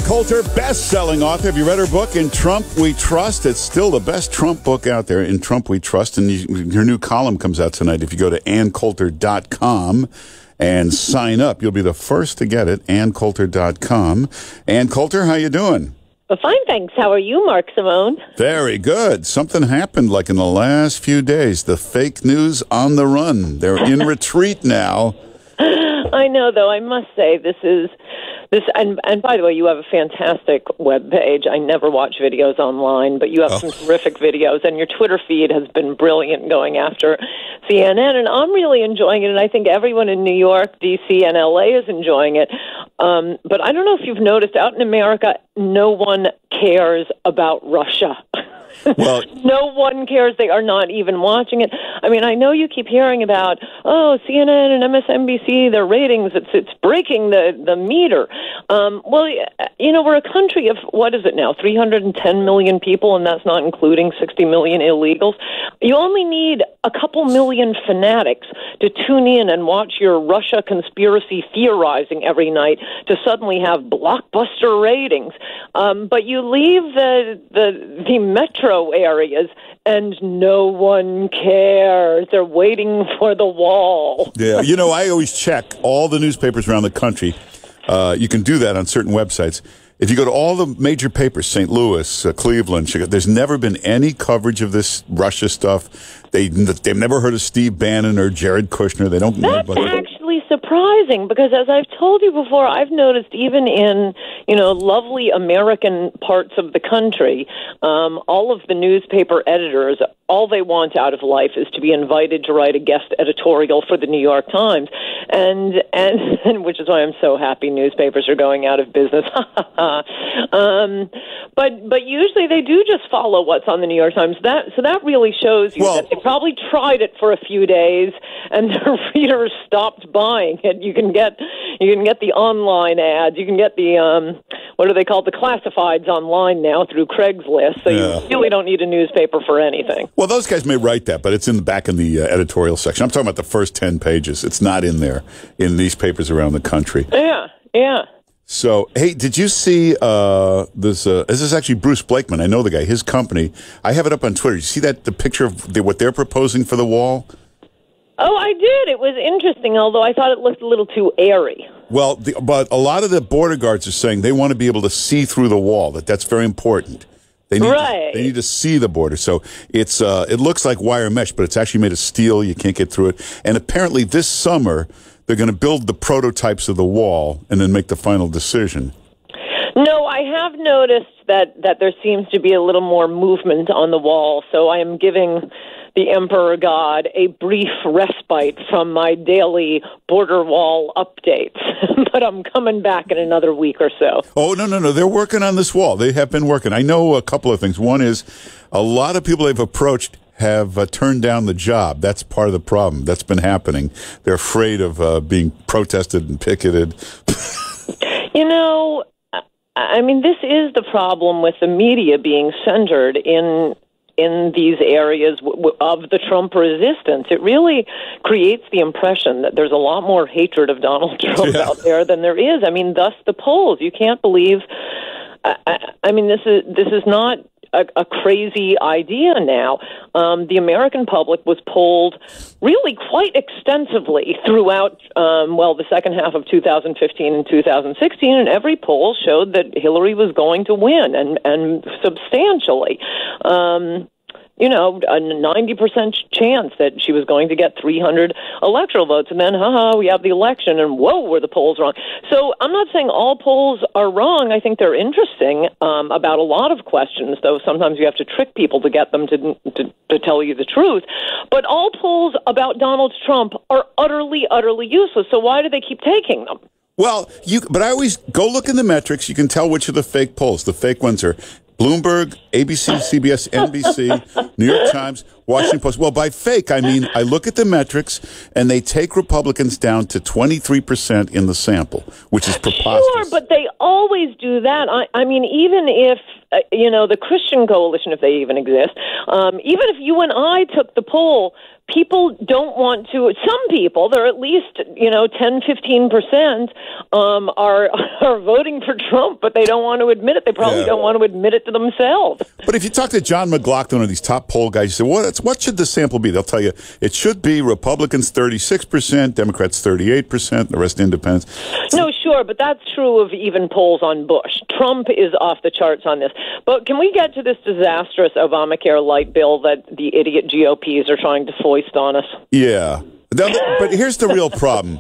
Coulter, best-selling author. Have you read her book, In Trump We Trust? It's still the best Trump book out there, In Trump We Trust. And your new column comes out tonight. If you go to AnnCoulter.com and sign up, you'll be the first to get it, AnnCoulter.com. Ann Coulter, how you doing? Well, fine, thanks. How are you, Mark Simone? Very good. Something happened like in the last few days. The fake news on the run. They're in retreat now. I know, though. I must say, this. And by the way, you have a fantastic webpage. I never watch videos online, but you have some terrific videos, and your Twitter feed has been brilliant going after CNN, and I'm really enjoying it, and I think everyone in New York, D.C., and L.A. is enjoying it. But I don't know if you've noticed, out in America, no one cares about Russia. Well, no one cares. They are not even watching it. I mean, I know you keep hearing about, CNN and MSNBC, their ratings, it's breaking the meter. Well, you know, we're a country of, what is it now, 310 million people, and that's not including 60 million illegals. You only need a couple million fanatics to tune in and watch your Russia conspiracy theorizing every night to suddenly have blockbuster ratings. But you leave the metro areas, and no one cares. They're waiting for the wall. Yeah, you know, I always check all the newspapers around the country. You can do that on certain websites. If you go to all the major papers, St. Louis, Cleveland, Chicago, there's never been any coverage of this Russia stuff. They've never heard of Steve Bannon or Jared Kushner. They don't know about That's actually surprising, because as I've told you before, I've noticed even in, lovely American parts of the country, all of the newspaper editors, all they want out of life is to be invited to write a guest editorial for the New York Times, and which is why I'm so happy newspapers are going out of business. But usually they do just follow what's on the New York Times. So that really shows you that they probably tried it for a few days, and their readers stopped buying it. You can get the online ads. You can get the what are they called? The classifieds online now through Craigslist. So you really don't need a newspaper for anything. Well, those guys may write that, but it's in the back in the editorial section. I'm talking about the first 10 pages. It's not in there in these papers around the country. Yeah. So, hey, did you see this? This is actually Bruce Blakeman. I know the guy. His company. I have it up on Twitter. You see the picture of what they're proposing for the wall? Oh, I did. It was interesting, although I thought it looked a little too airy. Well, but a lot of the border guards are saying they want to be able to see through the wall. That's very important. They need to see the border. So it looks like wire mesh, but it's actually made of steel. You can't get through it. And apparently this summer they're going to build the prototypes of the wall and then make the final decision. No, I have noticed that there seems to be a little more movement on the wall. So I am giving the Emperor God a brief respite from my daily border wall updates. But I'm coming back in another week or so. Oh, no. They're working on this wall. They have been working. I know a couple of things. One is a lot of people they've approached have turned down the job. That's part of the problem. That's been happening. They're afraid of being protested and picketed. I mean, this is the problem with the media being centered in these areas of the Trump resistance. It really creates the impression that there's a lot more hatred of Donald Trump out there than there is. I mean, thus the polls. You can't believe. I mean, this is not a crazy idea now. The American public was polled really quite extensively throughout, the second half of 2015 and 2016, and every poll showed that Hillary was going to win, and substantially. A 90% chance that she was going to get 300 electoral votes. And then, we have the election, and whoa, were the polls wrong. So I'm not saying all polls are wrong. I think they're interesting about a lot of questions, though sometimes you have to trick people to get them to tell you the truth. But all polls about Donald Trump are utterly, utterly useless. So why do they keep taking them? Well, but I always go look in the metrics. You can tell which are the fake polls. The fake ones are Bloomberg, ABC, CBS, NBC, New York Times, Washington Post. Well, by fake, I mean I look at the metrics, and they take Republicans down to 23% in the sample, which is preposterous. Sure, but they always do that. I mean, even if the Christian Coalition, if they even exist, even if you and I took the poll, people don't want to. Some people, they're at least 10-15%, are voting for Trump, but they don't want to admit it. They probably don't want to admit it to themselves. But if you talk to John McLaughlin or these top poll guys, you say, what should the sample be? They'll tell you it should be Republicans 36%, Democrats 38%, the rest independents. No, sure, but that's true of even polls on Bush. Trump is off the charts on this. But can we get to this disastrous Obamacare light bill that the idiot GOPs are trying to foist on us? Yeah. But here's the real problem.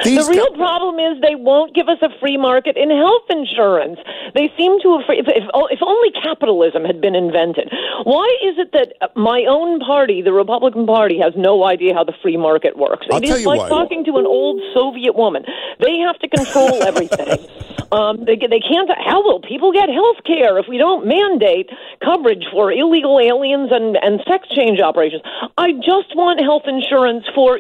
The real problem is they won't give us a free market in health insurance. They seem to have, if only capitalism had been invented. Why is it that my own party, the Republican Party, has no idea how the free market works? It is like talking to an old Soviet woman. They have to control everything. They can't. How will people get health care if we don't mandate coverage for illegal aliens and sex change operations? I just want health insurance for,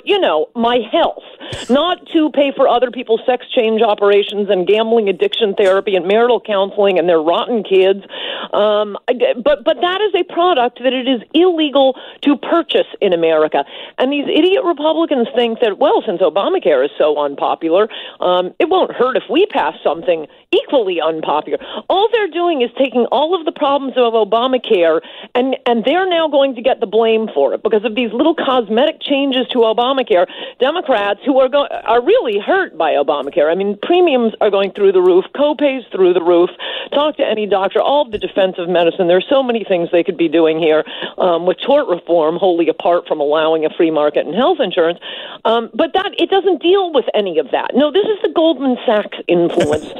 my health, not to pay for other people's sex change operations and gambling addiction therapy and marital counseling and their rotten kids. But that is a product that it is illegal to purchase in America. And these idiot Republicans think that, well, since Obamacare is so unpopular, it won't hurt if we pass something equally unpopular. All they're doing is taking all of the problems of Obamacare, and they're now going to get the blame for it because of these little cosmetic changes to Obamacare. Democrats who are really hurt by Obamacare. I mean, premiums are going through the roof, co-pays through the roof. Talk to any doctor, all of the defensive medicine. There's so many things they could be doing here with tort reform, wholly apart from allowing a free market in health insurance. But it doesn't deal with any of that. No, this is the Goldman Sachs influence,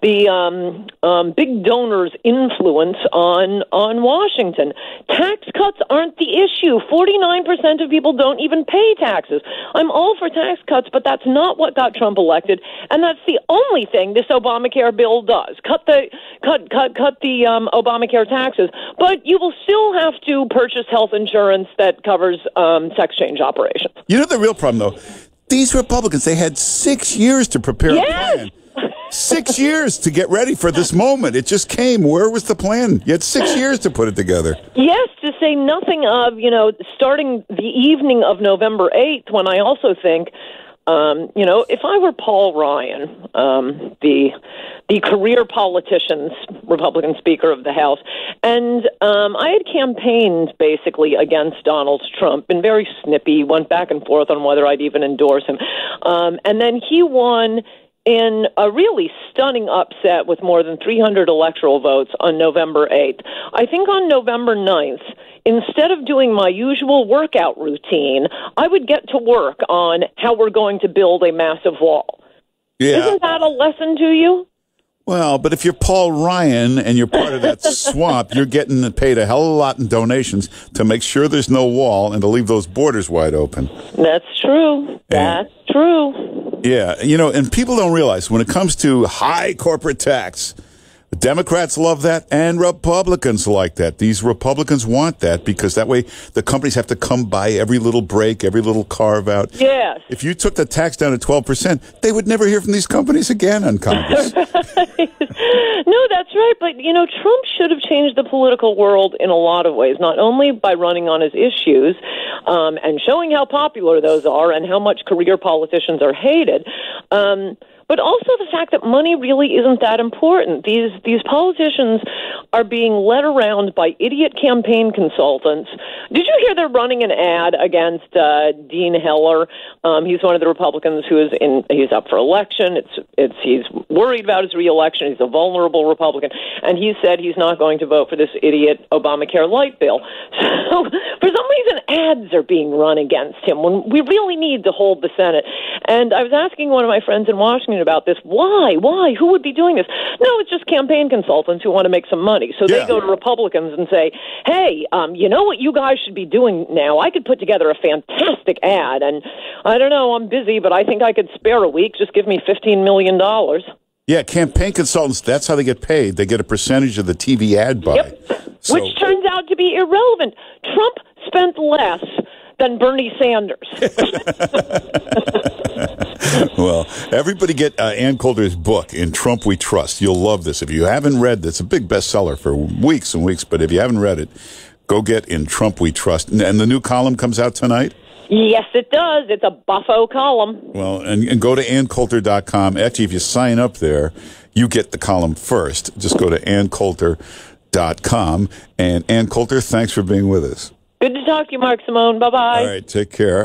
the big donors' influence on Washington. Tax cuts aren't the issue. 49% of people don't even pay taxes. I'm all for tax cuts, but that's not what got Trump elected, and that's the only thing this Obamacare bill does. Cut the Obamacare taxes, but you will still have to purchase health insurance that covers sex change operations. You know the real problem, though? These Republicans, they had 6 years to prepare a plan. 6 years to get ready for this moment. It just came. Where was the plan? You had 6 years to put it together. Yes, to say nothing of, starting the evening of November 8th, when I also think, if I were Paul Ryan, the career politician's Republican Speaker of the House, and I had campaigned basically against Donald Trump, been very snippy, went back and forth on whether I'd even endorse him, and then he won in a really stunning upset with more than 300 electoral votes on November 8th. I think on November 9th, instead of doing my usual workout routine, I would get to work on how we're going to build a massive wall. Yeah. Isn't that a lesson to you? Well, but if you're Paul Ryan and you're part of that swamp, you're getting paid a hell of a lot in donations to make sure there's no wall and to leave those borders wide open. That's true. That's true. Yeah, and people don't realize when it comes to high corporate tax, the Democrats love that and Republicans like that. These Republicans want that because that way the companies have to come by every little break, every little carve out. Yes. If you took the tax down to 12%, they would never hear from these companies again on Congress. No, that's right. But, Trump should have changed the political world in a lot of ways, not only by running on his issues and showing how popular those are and how much career politicians are hated, but also the fact that money really isn't that important. These politicians are being led around by idiot campaign consultants. Did you hear they're running an ad against Dean Heller? He's one of the Republicans who he's up for election. He's worried about his reelection. He's a vulnerable Republican, and he said he's not going to vote for this idiot Obamacare light bill. So for some reason, ads are being run against him when we really need to hold the Senate. And I was asking one of my friends in Washington about this. Why? Who would be doing this? No, it's just campaign consultants who want to make some money. So they go to Republicans and say, hey, you know what you guys should be doing now? I could put together a fantastic ad, and I don't know, I'm busy, but I think I could spare a week. Just give me $15 million. Yeah, campaign consultants, that's how they get paid. They get a percentage of the TV ad buy. Yep. Which turns out to be irrelevant. Trump spent less than Bernie Sanders. Well, everybody get Ann Coulter's book, In Trump We Trust. You'll love this. If you haven't read this, it's a big bestseller for weeks and weeks, but if you haven't read it, go get In Trump We Trust. And the new column comes out tonight? Yes, it does. It's a buffo column. Well, and go to AnnCoulter.com. Actually, if you sign up there, you get the column first. Just go to AnnCoulter.com. And Ann Coulter, thanks for being with us. Good to talk to you, Mark Simone. Bye-bye. All right, take care.